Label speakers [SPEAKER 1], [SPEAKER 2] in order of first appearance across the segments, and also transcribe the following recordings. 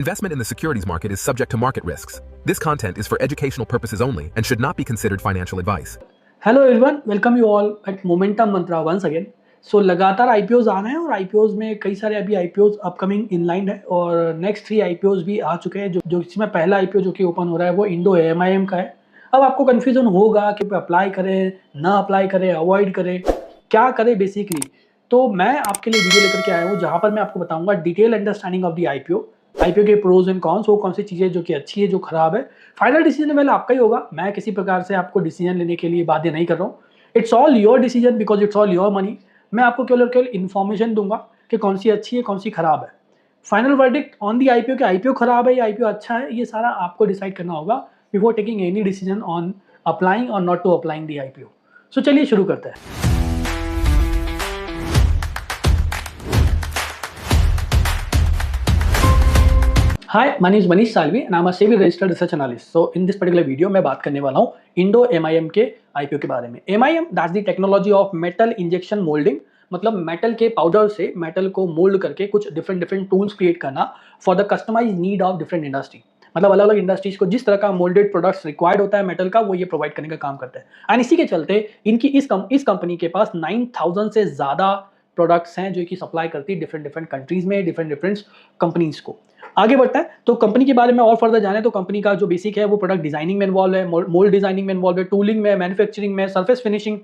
[SPEAKER 1] Investment in the securities market is subject to market risks. This content is for educational purposes only and should not be considered financial advice.
[SPEAKER 2] Hello everyone, welcome you all at Momentum Mantra once again. So लगातार IPOs आ रहे हैं और IPOs में कई सारे अभी IPOs upcoming inline है और नेक्स्ट 3 आईपीओज भी आ चुके हैं। जो इसमें पहला आईपीओ जो कि ओपन हो रहा है वो इंडो एमआईएम का है। अब आपको कन्फ्यूजन होगा कि अप्लाई करें ना अप्लाई करें, अवॉइड करें, क्या करें बेसिकली। तो मैं आपके लिए वीडियो लेकर के आया हूँ जहाँ पर मैं आपको बताऊंगा detail understanding of the IPO के प्रोज एंड कॉन्स, वो कौन सी चीज़ें जो कि अच्छी है, जो खराब है। फाइनल डिसीजन वेल आपका ही होगा। मैं किसी प्रकार से आपको डिसीजन लेने के लिए बाध्य नहीं कर रहा हूँ। It's all your decision because it's all your money. मैं आपको केवल और केवल इन्फॉर्मेशन दूंगा कि कौन सी अच्छी है, कौन सी खराब है। Final verdict on the IPO कि आईपीओ खराब है या आईपीओ अच्छा है, ये सारा आपको डिसाइड करना होगा before taking any decision on applying और not to applying the IPO. So चलिए शुरू करते हैं। Hi, my name is Manish Salvi and I'm a SEBI registered research analyst. So in this particular video मैं बात करने वाला हूँ इंडो एमआईएम के आईपीओ के बारे में। MIM that's the technology of metal injection moulding, मतलब मेटल के पाउडर से मेटल को मोल्ड करके कुछ डिफरेंट टूल्स क्रिएट करना for the customise need of different industry. मतलब अलग अलग इंडस्ट्रीज को जिस तरह का मोल्डेड प्रोडक्ट्स रिक्वायर्ड होता है मेटल का, वो ये प्रोवाइड करने का काम करता है। एंड इसी के चलते इनकी इस कंपनी के पास 9000 से ज़्यादा प्रोडक्ट्स हैं जो कि सप्लाई करती है डिफरेंट कंट्रीज में, डिफरेंट कंपनीज को। आगे बढ़ता है तो कंपनी के बारे में और फर्दर जाने तो कंपनी का जो बेसिक है वो प्रोडक्ट डिजाइनिंग में इन्वॉल्व है, मोल्ड डिजाइनिंग में इन्वॉल्व है, टूलिंग में, मैन्युफैक्चरिंग में, surface finishing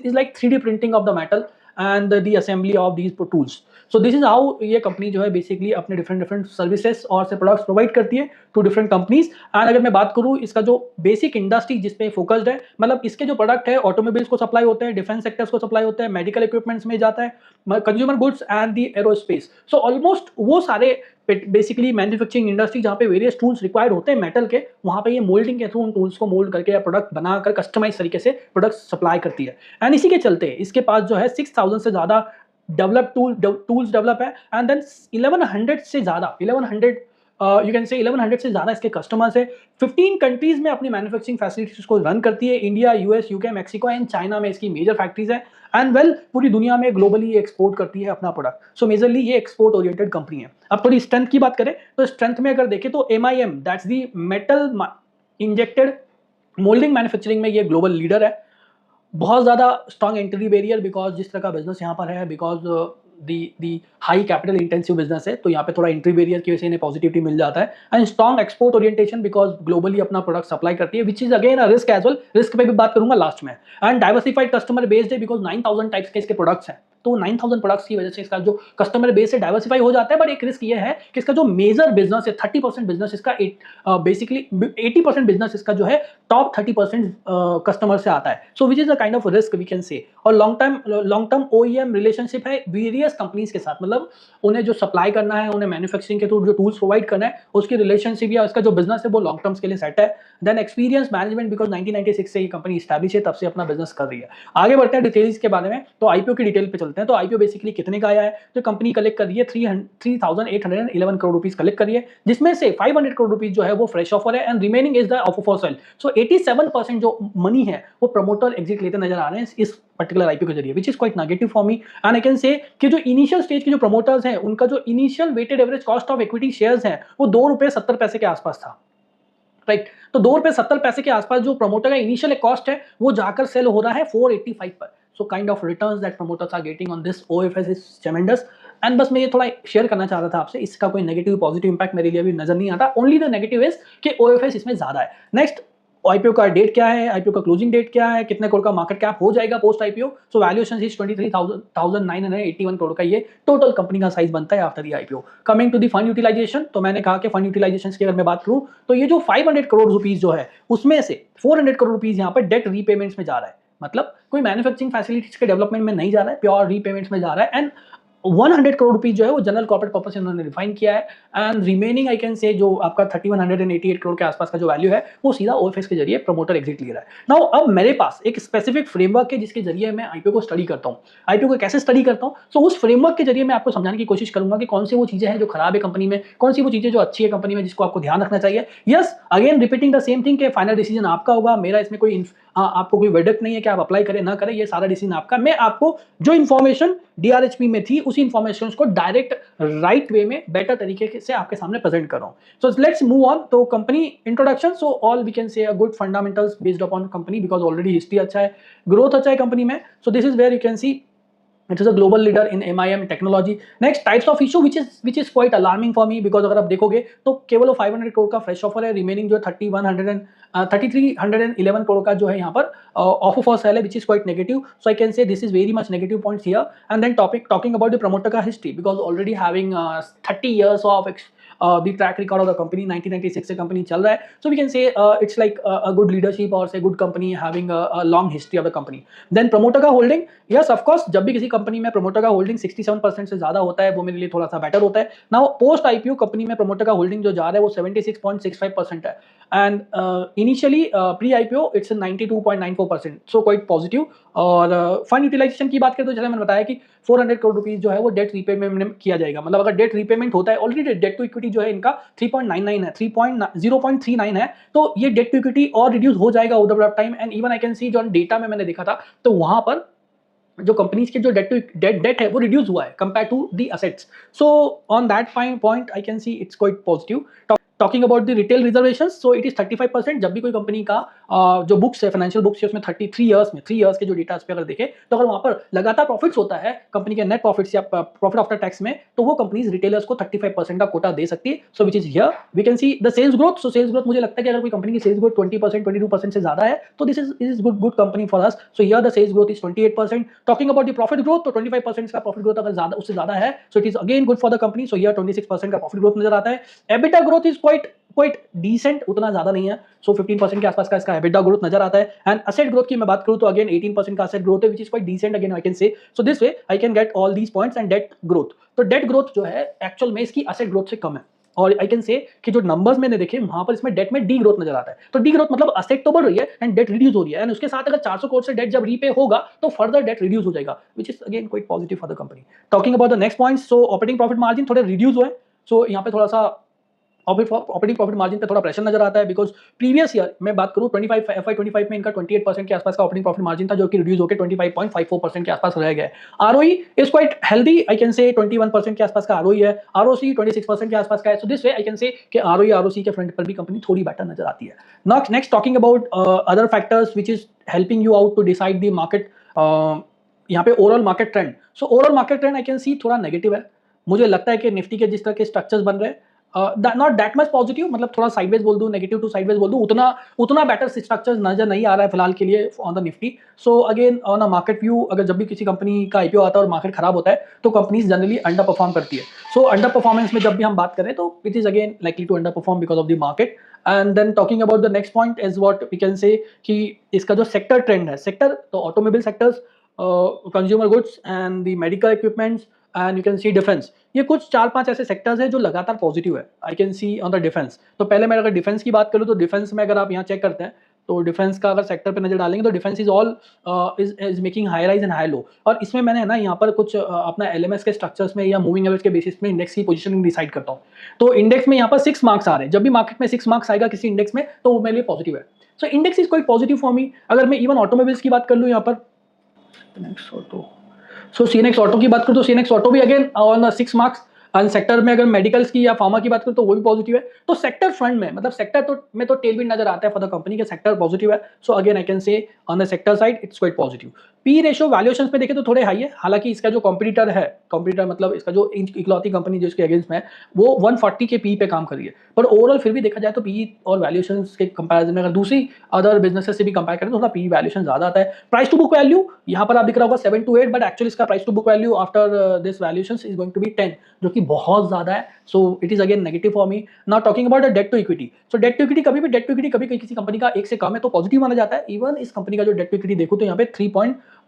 [SPEAKER 2] is like 3D printing of the metal and the assembly of these tools. So this is how ये कंपनी जो है बेसिकली अपने डिफरेंट सर्विसेज और से प्रोडक्ट्स प्रोवाइड करती है टू डिफरेंट कंपनीज। एंड अगर मैं बात करूँ इसका जो बेसिक इंडस्ट्री जिस पे फोकस्ड है, मतलब इसके जो प्रोडक्ट है ऑटोमोबाइल्स को सप्लाई होते हैं, डिफेंस सेक्टर्स को सप्लाई होते हैं, मेडिकल इक्विपमेंट्स में जाता है, consumer goods and the aerospace. So almost वो सारे बेसिकली मैन्युफैक्चरिंग इंडस्ट्री जहाँ पे वेरियस टूल्स रिक्वायर्ड होते हैं मेटल के, वहाँ पे ये मोल्डिंग के थ्रू उन टूल्स को मोल्ड करके या प्रोडक्ट बनाकर कस्टमाइज तरीके से प्रोडक्ट सप्लाई करती है। एंड इसी के चलते इसके पास जो है 6000 से ज़्यादा डेवलप टूल्स डेवलप है। एंड देन 1100 से ज़्यादा 1100 से ज़्यादा इसके कस्टमर्स है। 15 कंट्रीज में अपनी मैन्युफैक्चरिंग फैसिलिटीज को रन करती है। India, US, UK, Mexico and China में इसकी मेजर फैक्ट्रीज है। एंड वेल पूरी दुनिया में ग्लोबली एक्सपोर्ट करती है अपना प्रोडक्ट। सो मेजरली ये एक्सपोर्ट ओरिएंटेड कंपनी है। अब थोड़ी स्ट्रेंथ की बात करें तो स्ट्रेंथ में अगर देखें तो MIM that's the metal injected moulding manufacturing में ये ग्लोबल लीडर है। बहुत ज़्यादा स्ट्रॉन्ग एंट्री बैरियर बिकॉज जिस तरह का बिजनेस यहाँ पर है, because the high capital intensive business है, तो यहाँ पे थोड़ा एंट्री बैरियर की वजह से इन्हें पॉजिटिविटी मिल जाता है। And strong export orientation because globally अपना प्रोडक्ट सप्लाई करती है, which is again a risk as well. Risk पे भी बात करूंगा लास्ट में। एंड डाइवर्सिफाइड कस्टमर बेस्ड है बिकॉज 9000 टाइप्स के इसके प्रोडक्ट्स हैं, तो 9000 प्रोडक्ट्स की वजह से इसका जो कस्टमर बेस है डाइवर्सिफाई हो जाता है। बट एक रिस्क ये है कि इसका जो मेजर बिजनेस है 30% बिजनेस इसका बेसिकली 80% बिजनेस इसका जो है टॉप 30% कस्टमर से आता है। So which is a kind of risk we can say. और लॉन्ग टर्म ओईएम रिलेशनशिप है वेरियस कंपनीज के साथ, मतलब उन्हें जो सप्लाई करना है, उन्हें मैन्युफैक्चरिंग के थ्रू जो टूल्स प्रोवाइड करना है, उसकी रिलेशनशिप या उसका जो बिजनेस है वो लॉन्ग टर्म्स के लिए सेट है। देन एक्सपीरियंस मैनेजमेंट बिकॉज 1996 से ये कंपनी स्टैब्लिश है, तब से अपना बिजनेस कर रही है। आगे बढ़ते हैं डिटेल्स के बारे में। तो आईपीओ की डिटेल पे चलते हैं। तो आईपीओ बेसिकली कितने का आया है, तो कंपनी कलेक्ट कर रही है 3811 करोड़ रुपीज कलेक्ट करी है, जिसमें से 500 करोड़ रुपीज जो है वो फ्रेश ऑफर है and remaining is the offer for sale. So 87% जो मनी है वो प्रमोटर एग्जिट लेते नजर आ रहे हैं इस पर्टिकुलर आईपीओ के जरिए, विच is quite negative for me. And I can say कि जो इनिशियल स्टेज के जो प्रमोटर्स हैं उनका जो initial weighted average cost of equity shares हैं वो ₹2.70 के आसपास था, राइट। तो ₹2.70 के आसपास जो प्रमोटर का इनिशियल कॉस्ट है वो जाकर सेल हो रहा है 485 पर। So kind of returns that promoters are getting on this OFS is tremendous. And बस मैं ये थोड़ा शेयर करना चाह रहा था आपसे, इसका कोई नेगेटिव पॉजिटिव इंपैक्ट मेरे लिए अभी नजर नहीं आता। ओनली द नेगेटिव इज कि ओएफएस इसमें ज्यादा है। नेक्स्ट आईपीओ का डेट क्या है, आईपीओ का क्लोजिंग डेट क्या है, कितने करोड़ का मार्केट कैप हो जाएगा post IPO. So valuation is 23,981 crore का ये टोटल कंपनी का साइज बनता है after the IPO. Coming to the fund utilisation, तो मैंने कहा कि फंड यूटिलाइजेशन की अगर मैं बात करूं तो ये जो 500 करोड़ रुपीज जो है उसमें से 400 करोड़ रुपीज यहाँ पर डेट रीपेमेंट्स में जा रहा है, मतलब कोई मैन्युफैक्चरिंग फैसिलिटीज के डेवलपमेंट में नहीं जा रहा है, प्योर रीपेमेंट्स में जा रहा है। एंड 100 करोड़ रुपीज जो है वो जनरल कॉर्पोरेट पर्पस से उन्होंने डिफाइन किया है। एंड रिमेनिंग आई कैन से जो आपका 3188 करोड़ के आसपास का जो वैल्यू है वो सीधा ओएफएस के जरिए प्रमोटर एग्जिट ले रहा है। नाउ अब मेरे पास एक स्पेसिफिक फ्रेमवर्क है जिसके जरिए मैं आईपीओ को स्टडी करता हूँ। आईपीओ को कैसे स्टडी करता हूँ, सो उस फ्रेमवर्क के जरिए मैं आपको समझाने की कोशिश करूंगा कि कौन सी वो चीजें हैं जो खराब है कंपनी में, कौन सी वो चीजें जो अच्छी है कंपनी में जिसको आपको ध्यान रखना चाहिए। Yes, again repeating the same thing कि फाइनल डिसीजन आपका होगा, मेरा इसमें कोई आपको कोई वर्डिक्ट नहीं है कि आप अप्लाई करें ना करें, ये सारा डिसीजन आपका। मैं आपको जो इन्फॉर्मेशन डीआरएचपी में थी उसी इन्फॉर्मेशन को डायरेक्ट राइट वे में बेटर तरीके से आपके सामने प्रेजेंट कर रहा हूँ। So let's move on. तो company introduction, so all we can say a good fundamentals based upon company because already history अच्छा है, ग्रोथ अच्छा है कंपनी में। So this is where you can see it is a global leader in MIM technology. Next, types of issue which is quite alarming for me because अगर आप देखोगे तो केवल वो 500 करोड़ का फ्रेश ऑफर है, रिमेनिंग जो 3311 करोड़ का जो है यहाँ पर ऑफर फॉर सेल है, which is quite negative. So I can say this is very much negative points here. And then talking about the promoter का history because already having 30 years of the track record of the company, 1996 से company चल रहा है. So we can say it's like a good leadership or say good company having a long history of the company. Then promoter का holding, yes of course जब भी किसी company में promoter का होल्डिंग 67% से ज्यादा होता है वो मेरे लिए थोड़ा सा बेटर होता है। नाउ पोस्ट आईपीओ कंपनी में प्रमोटर का होल्डिंग जो जा रहा है वो 76.65% है and initially pre IPO it's 92.94%, so quite positive. और फंड यूटिलाइजेशन की बात करें तो जैसे मैंने बताया कि 400 करोड़ रुपीस जो है वो डेट रीपेमेंट में किया जाएगा। मतलब अगर डेट रीपेमेंट होता है, ऑलरेडी डेट टू इक्विटी जो है इनका 3.99 है, 0.39 है, तो ये डेट टू इक्विटी और रिड्यूस हो जाएगा over time. And even I can सी जो डेटा में मैंने देखा था तो वहां पर जो कंपनीज के जो डेट है वो रिड्यूस हुआ है compare to the assets. So on that point I can see it's quite positive. Talking about the retail reservation, so it is 35%। जब भी कोई कंपनी का जो बुक्स है, फाइनेंशियल बुक्स है, उसमें 3 इयर्स के जो डेटा पे अगर देखें तो अगर वहां पर लगातार प्रॉफिट्स होता है कंपनी के नेट प्रॉफिट्स या प्रॉफिट आफ्टर टैक्स में, तो वो कंपनीज रिटेलर्स को 35% का कोटा दे सकती है। So which is here we can see the sales growth. So sales growth मुझे लगता है कि अगर कोई कंपनी की सेल्स ग्रोथ 20% 22% से ज्यादा है तो this is good company for us. So here the sales growth is 28%। Talking about the profit growth, तो 25% का प्रॉफिट ग्रोथ अगर ज्यादा उससे ज्यादा है so it is again good for the company. So here 26% का प्रॉफिट ग्रोथ नजर आता है। EBITDA growth is quite decent, उतना ज्यादा नहीं है। सो 15% के आसपास का इसका एबिटा ग्रोथ नजर आता है। एंड असेट ग्रोथ की मैं बात करूं तो अगेन 18% का असेट ग्रोथ है, which is quite decent again I can say. So this way I can get all these points. And debt growth, तो डेट ग्रोथ जो है एक्चुअल में इसकी असेट ग्रोथ से कम है और आई कैन से कि जो नंबर्स मैंने देखे वहां पर इसमें डेट में डी ग्रोथ नजर आता है। तो डी ग्रोथ मतलब असेट तो बढ़ रही है एंड डेट रिड्यूस हो रही है, एंड उसके साथ अगर 400 करोड़ से डेट जब रीपे होगा तो फर्दर डेट रिड्यूस हो जाएगा, विच is again quite positive for the company. Talking about the next point, so operating profit margin थोड़े रिड्यूस हुए। सो यहाँ पे थोड़ा सा ऑपरेटिंग प्रॉफिट मार्जिन पे थोड़ा प्रेशर नजर आता है बिकॉज प्रीवियस ईयर मैं बात करूं FY25 में इनका 28% के आसपास का ऑपरेटिंग प्रॉफिट मार्जिन था जो कि रिड्यूस होकर 25.54% के आसपास रह गया। ROE is quite healthy, I can से 21% के आसपास का आरओई है। आरओसी 26% के आसपास का है। So this way I can say कि आरओई आरओसी के फ्रंट पर भी कंपनी थोड़ी बेटर नजर आती है। Next talking about other factors which is helping you out to decide the market, यहाँ पे overall market trend. So overall market trend I can see थोड़ा नेगेटिव है। मुझे लगता है कि निफ्टी के जिस तरह के स्ट्रक्चर्स बन रहे हैं नॉट दैट मच पॉजिटिव, मतलब थोड़ा साइडवेज बोल दूं, नेगेटिव टू साइडवेज बोल दूं, उतना बेटर स्ट्रक्चर्स नजर नहीं आ रहा है फिलहाल के लिए on the Nifty. So again on a market view, अगर जब भी किसी कंपनी का आईपीओ आता है और मार्केट खराब होता है तो कंपनीज जनरली अंडर परफॉर्म करती है। सो अंडर परफॉर्मेंस में जब भी हम बात करें तो it is again likely to underperform because of the market. And then talking about the next point is what we can say कि इसका जो सेक्टर ट्रेंड है, सेक्टर तो automobile sectors, consumer goods and the medical equipments and you can see defence, ये कुछ 4-5 ऐसे sectors हैं जो लगातार पॉजिटिव है। आई can C on the defence. तो पहले मैं अगर डिफेंस की बात करूँ तो डिफेंस में अगर आप यहाँ चेक करते हैं तो डिफेंस का अगर सेक्टर पे नजर डालेंगे तो defence is all is making high rise and high low. और इसमें मैंने ना यहाँ पर कुछ अपना एलएमएस के स्ट्रक्चर्स में या मूविंग एवरेज के बेसिस में इंडेक्स की पोजीशनिंग डिसाइड करता हूँ। तो इंडेक्स में यहाँ पर 6 मार्क्स आ रहे हैं। जब भी मार्केट में 6 मार्क्स आएगा किसी इंडेक्स में तो वो मेरे लिए पॉजिटिव है। So index is quite positive for me. अगर मैं इवन ऑटोमोबाइल्स की बात कर लूँ यहाँ पर सो सीनेक्स ऑटो की बात करूँ तो सीनेक्स ऑटो भी again on 6 marks. And sector में अगर मेडिकल्स की या फार्मा की बात करूँ तो वो भी पॉजिटिव है। तो सेक्टर फ्रंट में मतलब सेक्टर तो में तो टेलविंड नजर आता है फॉर द कंपनी के, सेक्टर पॉजिटिव है। सो अगेन आई कैन से on the sector side it's quite positive. P ratio valuations पे देखें तो थोड़े हाई है, हालांकि इसका जो कॉम्पिटिटर है, कॉम्पिटिटर मतलब इसका जो इकलौती कंपनी जो इसके अगेंस्ट में है वो 140 के पी पे काम कर रही है। पर ओवरऑल फिर भी देखा जाए तो पी और वैल्यूएशंस के कंपैरिजन में अगर दूसरी अदर बिजनेसेस से भी कंपेयर करें तो थोड़ा पी वैल्यूएशन ज्यादा आता है। प्राइस टू बुक वैल्यू यहाँ पर आप दिख रहा होगा 7 to 8, बट एक्चुअली इसका price to book value after this valuations is going to be 10, जो कि बहुत ज्यादा है। So it is again negative for me. Now talking about debt to equity, so debt to equity कभी किसी company का 1 से कम है तो पॉजिटिव माना जाता है। इवन इस कंपनी का जो डेट टू इक्विटी देखो तो यहाँ पे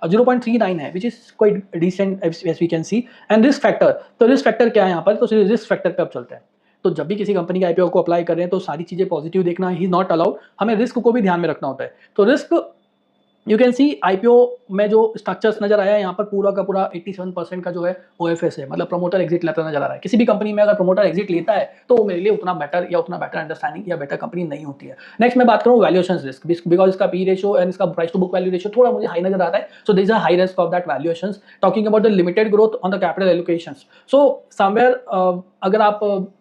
[SPEAKER 2] 0.39 है, which is quite decent as we can see. And risk factor, तो रिस्क फैक्टर क्या है यहाँ पर, तो रिस्क फैक्टर पे अब चलते हैं। तो जब भी किसी कंपनी के आईपीओ को अप्लाई कर रहे हैं तो सारी चीजें पॉजिटिव देखना ही नॉट अलाउड, हमें रिस्क को भी ध्यान में रखना होता है। तो risk you can see IPO में जो स्ट्रक्चर्स नजर आया है यहाँ पर पूरा का पूरा 87% का जो है ओएफएस है, मतलब प्रमोटर एग्जिट लेता नजर आ रहा है। किसी भी कंपनी में अगर प्रमोटर एग्जिट लेता है तो वो मेरे लिए उतना बेटर अंडरस्टैंडिंग या बेटर कंपनी नहीं होती है। नेक्स्ट मैं बात करूँ वैल्यूएशन रिस्क, बिकॉज इसका पी रेशो एंड इसका price to book value ratio थोड़ा मुझे हाई नजर आता है। So this is a high risk of that valuation, talking about the limited growth on the capital allocations. So somewhere अगर आप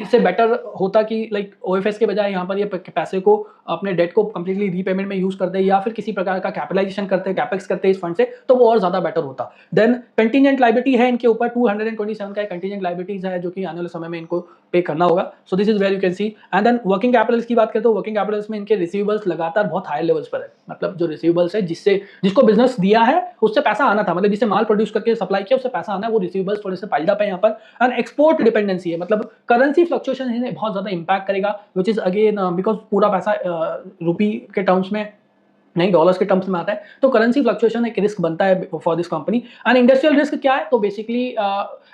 [SPEAKER 2] इससे बेटर होता कि लाइक ओएफएस के बजाय यहाँ पर ये पैसे को अपने डेट को कंप्लीटली रीपेमेंट में यूज करते या फिर किसी प्रकार का कैपिटलाइजेशन करते कैपेक्स करते इस फंड से, तो वो और ज्यादा बेटर होता। देन कंटीजेंट लायबिलिटी है इनके ऊपर 227 का कंटीजेंट लायबिलिटीज है जो कि आने वाले समय में इनको पे करना होगा। So this is where you can see. And then working capitals की बात करें तो वर्किंग कैपिटल्स में इनके रिसीवेबल्स लगातार बहुत हायर लेवल्स पर है, मतलब जो रिसीवेबल्स है जिसको बिजनेस दिया है उससे पैसा आना था, मतलब जिससे माल प्रोड्यूस करके सप्लाई किया उससे पैसा आना है, वो रिसीवेबल्स थोड़े से पाइल्ड अप है यहाँ पर। एंड एक्सपोर्ट डिपेंडेंसी है, मतलब करेंसी फ्लक्चुएशन इन्हें बहुत ज्यादा इंपैक्ट करेगा, विच इज अगेन बिकॉज पूरा पैसा रुपी के टर्म्स में नहीं डॉलर्स के टर्म्स में आता है, तो करेंसी फ्लक्चुएशन एक रिस्क बनता है for this company. And industrial risk क्या है, तो बेसिकली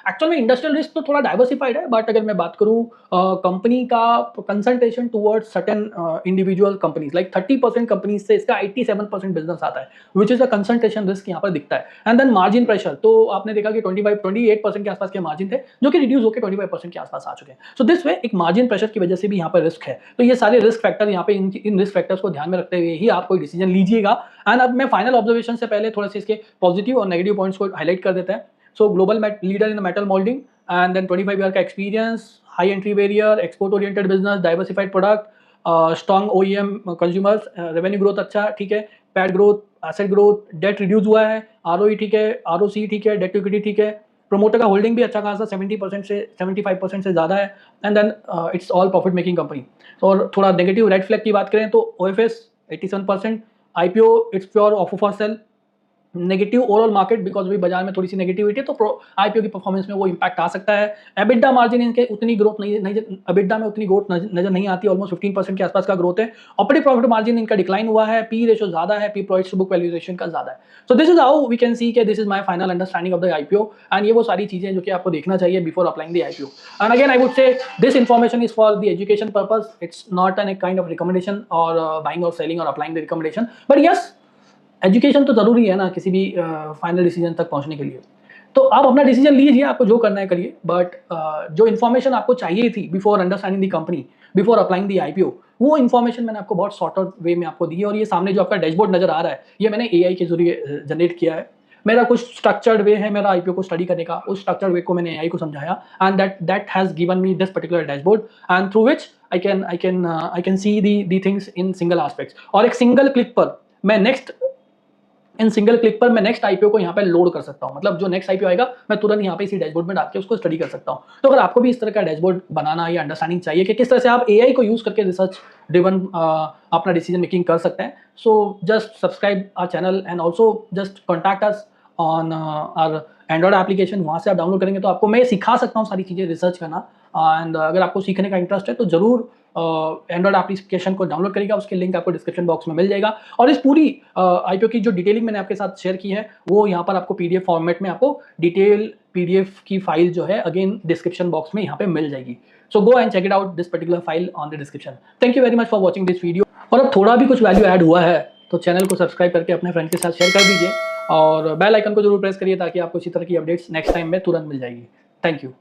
[SPEAKER 2] एक्चुअल में इंडस्ट्रियल रिस्क तो थोड़ा डाइवर्सिफाइड है, बट अगर मैं बात करूँ कंपनी का concentration towards certain individual companies like 30% companies से इसका 87% बिजनेस आता है, which is a concentration risk यहाँ पर दिखता है। एंड देन मार्जिन प्रेशर, तो आपने देखा कि 28% के आसपास के मार्जिन थे जो कि रिड्यूस होकर 25% के आसपास आ चुके हैं। सो दिस वे एक मार्जिन प्रेशर की वजह से भी यहाँ पर रिस्क है। तो ये सारे रिस्क फैक्टर यहाँ पे इन रिस्क फैक्टर्स को ध्यान में रखते हुए ही आप कोई डिसीजन लीजिएगा। एंड अब मैं फाइनल ऑब्जर्वेशन से पहले थोड़ा सा इसके पॉजिटिव और नेगेटिव पॉइंट्स को हाईलाइट कर देते हैं। So global leader in metal moulding and then 25 year का experience, high entry barrier, export oriented business, diversified product, strong OEM consumers, revenue growth अच्छा ठीक है, PAT growth, asset growth, debt reduce हुआ है, आरओई ठीक है, आरओसी ठीक है, डेट टू इक्विटी ठीक है, प्रमोटर का होल्डिंग भी अच्छा खासा 70% से 75% से ज़्यादा है। And then it's all profit making company. और थोड़ा नेगेटिव रेड फ्लैग की बात करें तो OFS 87%, IPO it's pure offer for sale, negative overall market because भी बाजार में थोड़ी सी नेगेटिविटी है, तो आईपीओ की परफॉर्मेंस में वो इंपैक्ट आ सकता है। एबिडा मार्जिन इनके उतनी ग्रोथ नहीं, एबिडा में उतनी ग्रोथ नजर नहीं आती, ऑलमोस्ट 15% के आसपास का ग्रोथ है। ऑपरेटिंग प्रॉफिट मार्जिन इनका डिक्लाइन हुआ है, पी रेशो ज्यादा है, P price to book valuation का ज्यादा है। So this is how we can see कि this is my final understanding of the IPO. And ये वो सारी चीजें जो कि आपको देखना चाहिए before applying the IPO. And again I would say this information is for the education purpose, it's not an kind of recommendation और बाइंग और सेलिंग और applying the recommendation, but yes education तो जरूरी है ना किसी भी फाइनल डिसीजन तक पहुंचने के लिए। तो आप अपना डिसीजन लीजिए, आपको जो करना है करिए, बट जो इन्फॉर्मेशन आपको चाहिए थी before understanding the company, before applying the IPO, वो इन्फॉर्मेशन मैंने आपको बहुत शॉर्ट आउट वे में आपको दी है। और ये सामने जो आपका डैशबोर्ड नजर आ रहा है ये मैंने एआई के जरिए जनरेट किया है। मेरा कुछ स्ट्रक्चर्ड वे है मेरा आईपीओ को स्टडी करने का, उस स्ट्रक्चर्ड वे को मैंने एआई को समझाया and that has given me this particular dashboard and through which I can C the things in single aspects. और एक सिंगल क्लिक पर मैं नेक्स्ट आईपीओ को यहाँ पे लोड कर सकता हूँ, मतलब जो नेक्स्ट आईपीओ आएगा मैं तुरंत यहाँ पे इसी डैशबोर्ड में डाल के उसको स्टडी कर सकता हूँ। तो अगर आपको भी इस तरह का डैशबोर्ड बनाना या अंडरस्टैंडिंग चाहिए कि किस तरह से आप एआई को यूज करके रिसर्च ड्रिवन अपना डिसीजन मेकिंग कर सकते हैं, so just subscribe our channel and also just contact us on our Android application. वहाँ से आप डाउनलोड करेंगे तो आपको मैं सिखा सकता हूँ सारी चीज़ें रिसर्च करना। एंड अगर आपको सीखने का इंटरेस्ट है तो जरूर एंड्रॉइड एप्लीकेशन को डाउनलोड करिएगा, उसके लिंक आपको डिस्क्रिप्शन बॉक्स में मिल जाएगा। और इस पूरी आईपीओ की जो डिटेलिंग मैंने आपके साथ शेयर की है वो यहाँ पर आपको पीडीएफ फॉर्मेट में आपको डिटेल पीडीएफ की फाइल जो है अगेन डिस्क्रिप्शन बॉक्स में यहाँ पे मिल जाएगी। So go and check it out this particular file on the description. Thank you very much for watching this video. और अब थोड़ा भी कुछ वैल्यू ऐड हुआ है तो चैनल को सब्सक्राइब करके अपने फ्रेंड के साथ शेयर कर दीजिए और बेल आइकन को जरूर प्रेस करिए ताकि आपको इसी तरह की अपडेट्स नेक्स्ट टाइम में तुरंत मिल जाएगी। Thank you.